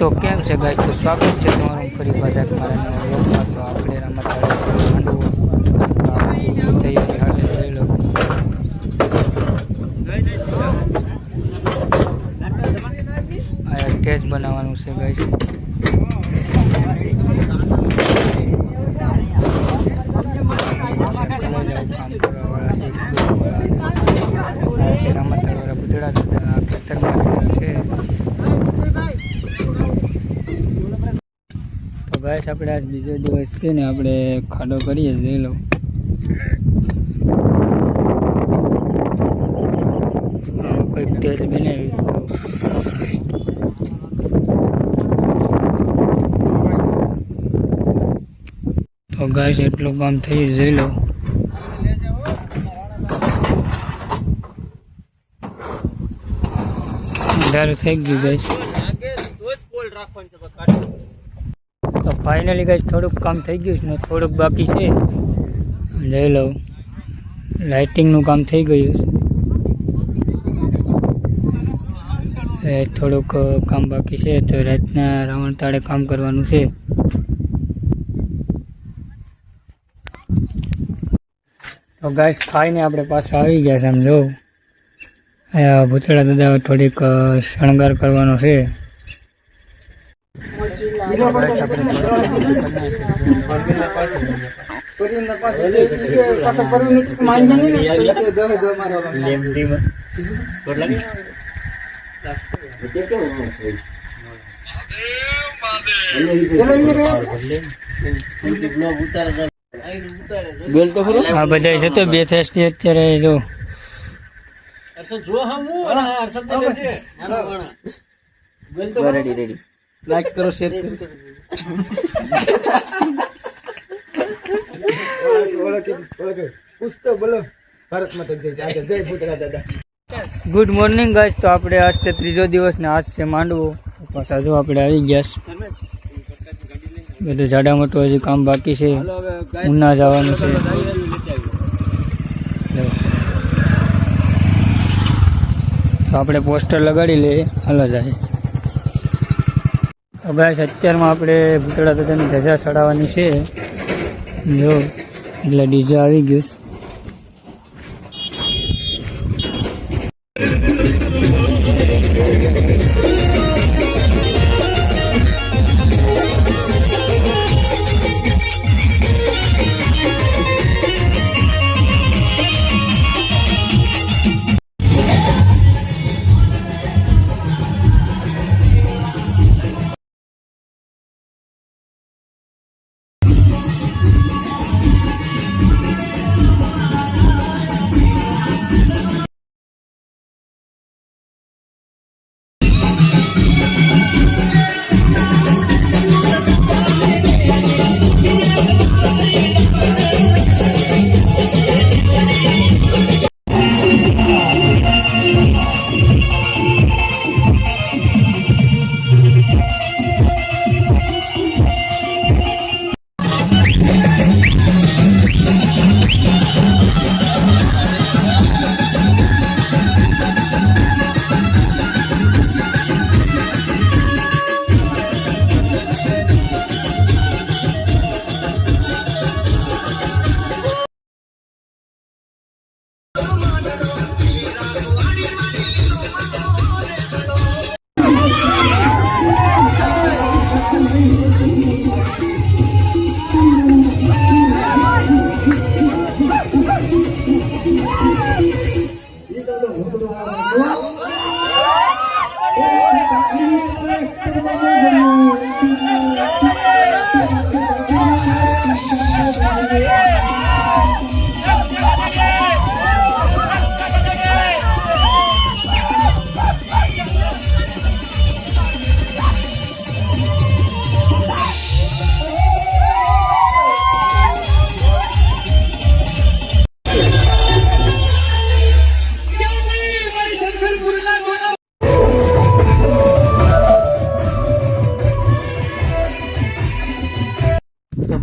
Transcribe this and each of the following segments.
તો કેમ છે ગાઈસ? તો સ્વાગત છે તમારું ફરી પાછા તમારા નવા વ્લોગમાં. તો આપણે રમત માંડવો તૈયારી હાથે જોઈ લો. આ ટેસ્ટ બનાવવાનું છે ગાઈસ. કામ કરવાવાળા છે રમતવાળા પૂતળા ખેતરમાં છે. તો ગાઈસ આપણે આજ બીજો દિવસ છે ને, આપણે ખાડો કરીએ જોઈ લો. કંઈક ટેસ્ટ બનાવીશ. તો ગાઈસ એટલું કામ થઈ જોઈ લો. અંધારું થઈ ગયું ગાઈસ. તો ફાઇનલી ગાઈસ થોડુંક કામ થઈ ગયું છે ને થોડુંક બાકી છે. જોઈ લો, લાઇટિંગનું કામ થઈ ગયું છે. થોડુંક કામ બાકી છે, તો રાતના રાવણ તાળે કામ કરવાનું છે. તો ગાઈસ ખાઈને આપણે પાછા આવી ગયા છે. આમ જો ભૂતળા દાદા થોડીક શણગાર કરવાનો છે. હા બધા છે તો બે થેસ્ટી અત્યારે જો રેડી લાઈક કરો, શેર કરો. Good morning guys. તો આપણે આજ છે ત્રીજો દિવસ ને આજ છે માંડવો. પાછા જો આપણે આવી ગયા છે. બધું જાડા મોટું હજી કામ બાકી છે. ઉના જવાનું છે. તો આપણે પોસ્ટર લગાડી લઈએ. હાલો જાય. તો ગાઈસ અત્યારમાં આપણે ભૂતળા દાદાની ધજા ચડાવવાની છે. જો એટલે ડીજે આવી ગયું.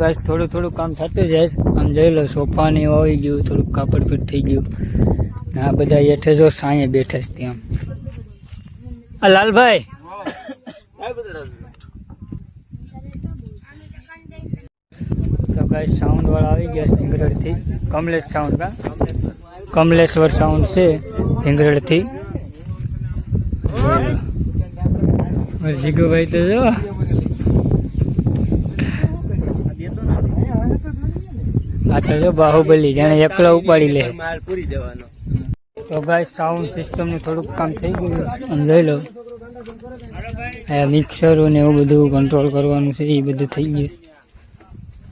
ગાઈસ થોડું થોડું કામ થતું જાય. આમ જોઈ લો, સોફા ને એવું આવી ગયું, થોડુંક કાપડ ફીટ થઈ ગયું. આ બધા હેઠે જો સાંયે બેઠા છે ત્યાં. આ લાલભાઈ તો ગાઈસ સાઉન્ડ વાળા આવી ગયા ભીંગરડથી. કમલેશ સાઉન્ડ કા કમલેશ્વર સાઉન્ડ છે ભીંગરડથી. જીગુભાઈ તો જો આ તો જો બાહુબલી જાણે એકલો ઉપાડી લે. તો ગાઈસ સાઉન્ડ સિસ્ટમનું થોડુંક કામ થઈ ગયું અને જોઈ લો મિક્સરો ને એવું બધું કંટ્રોલ કરવાનું છે, એ બધું થઈ ગયું.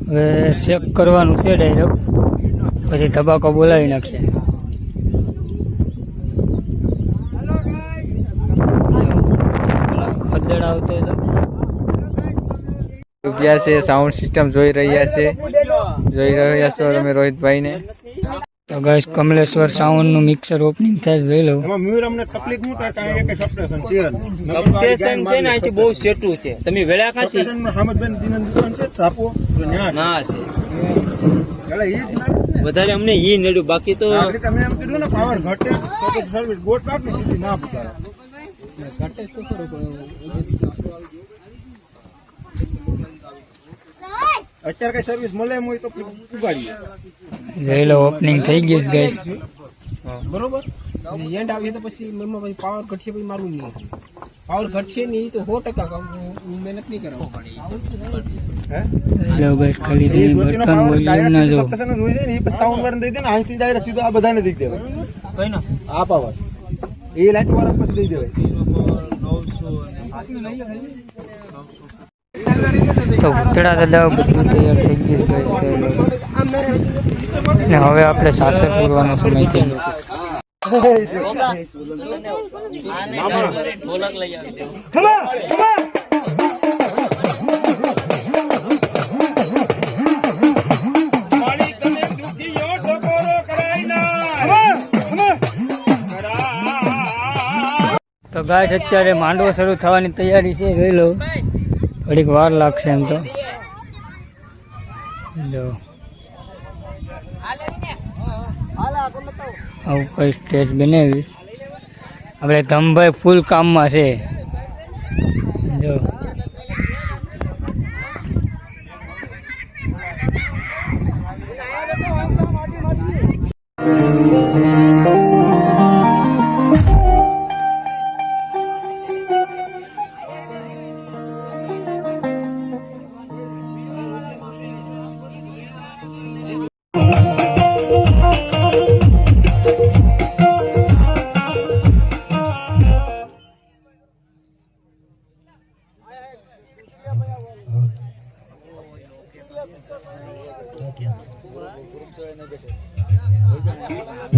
હવે ચેક કરવાનું છે ડાયરેક્ટ, પછી ધબાકો બોલાવી નાખશે. ખદેડ આવતો રૂપિયા છે સાઉન્ડ સિસ્ટમ જોઈ રહ્યા છો તમે રોહિતભાઈને. તો ગાઈસ કમલેશ્વર સાઉન્ડ નું મિક્સર ઓપનિંગ થાય જોઈ લો. એમાં મ્યુર અમને તકલીફ ન થાય કારણ કે સબસ્ટેશન છે સબસ્ટેશન છે ને અહીંથી બહુ સેટું છે. તમે વેળા કાથી સબસ્ટેશનમાં હામદબેન દીનન દુકાન છે થાપો તો ન્યા ના છે એટલે ઈ જ ના વધારે અમને ઈ નડ્યું, બાકી તો આપણે તમે એમ કીધું ને પાવર ઘટે તો સર્વિસ ગોટ આપી દીધી ના પુકારે ઘટે તો ખરો અત્યારે કઈ સર્વિસ મળે એમ હોય તો ઉગાડીએ. જોઈ લો ઓપનિંગ થઈ ગઈ છે ગાઈસ. બરોબર એન્ડ આવીએ તો પછી મનમાં પછી પાવર ઘટશે પછી મારવું નહીં. પાવર ઘટશે નહીં તો 100% મહેનત નહીં કરાવવું પડે. હેલો ગાઈસ ખાલી તમે બટન વોલ્યુમ ના જો. સાઉન્ડ વાળાને દઈ દે ને અહીંથી ડાયરેક્ટ સીધો આ બધાને દઈ દેવાય. કઈ ના આ પાવર એ લાઈટ વાળા પછી દઈ દેવાય. તો ઉતરા દાદા બધું તૈયાર થઈ ગયું છે ને હવે આપણે સાસર પૂરવાનો સમય થઈ ગયો. ઢોલક લઈ આવી દે. તો ગાઈસ અત્યારે માંડવો શરૂ થવાની તૈયારી છે, જોઈ લો. થોડીક વાર લાગશે એમ તો. જો આવું કઈ સ્ટેજ બનાવીશ આપણે. ધમભાઈ ફૂલ કામમાં છે જો.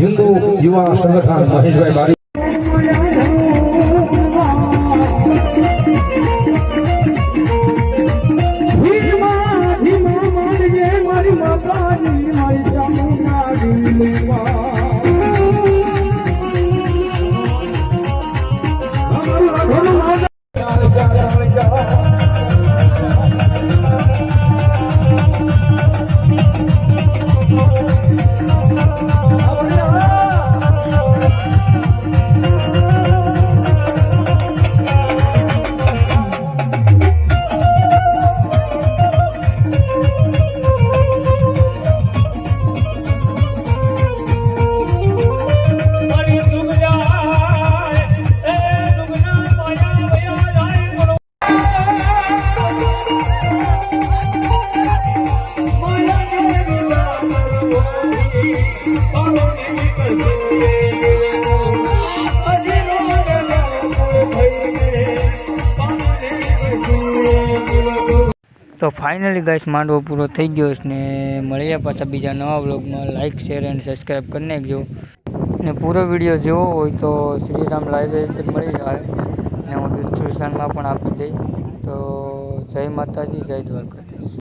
हिंदू युवा संगठन महेशभाई बारी તો ફાઇનલી ગાઈસ માંડવો પૂરો થઈ ગયો છે ને મળીએ પાછા બીજા નવા વ્લોગમાં. લાઇક શેર એન્ડ સબસ્ક્રાઈબ કરી નાખજો ને પૂરો વિડીયો જોવો હોય તો શ્રીરામ લાઇબ્રેરી મળી જાય ને હું ડિસ્ક્રિપ્શનમાં પણ આપી દઈ. તો જય માતાજી, જય દ્વારકાધીશ.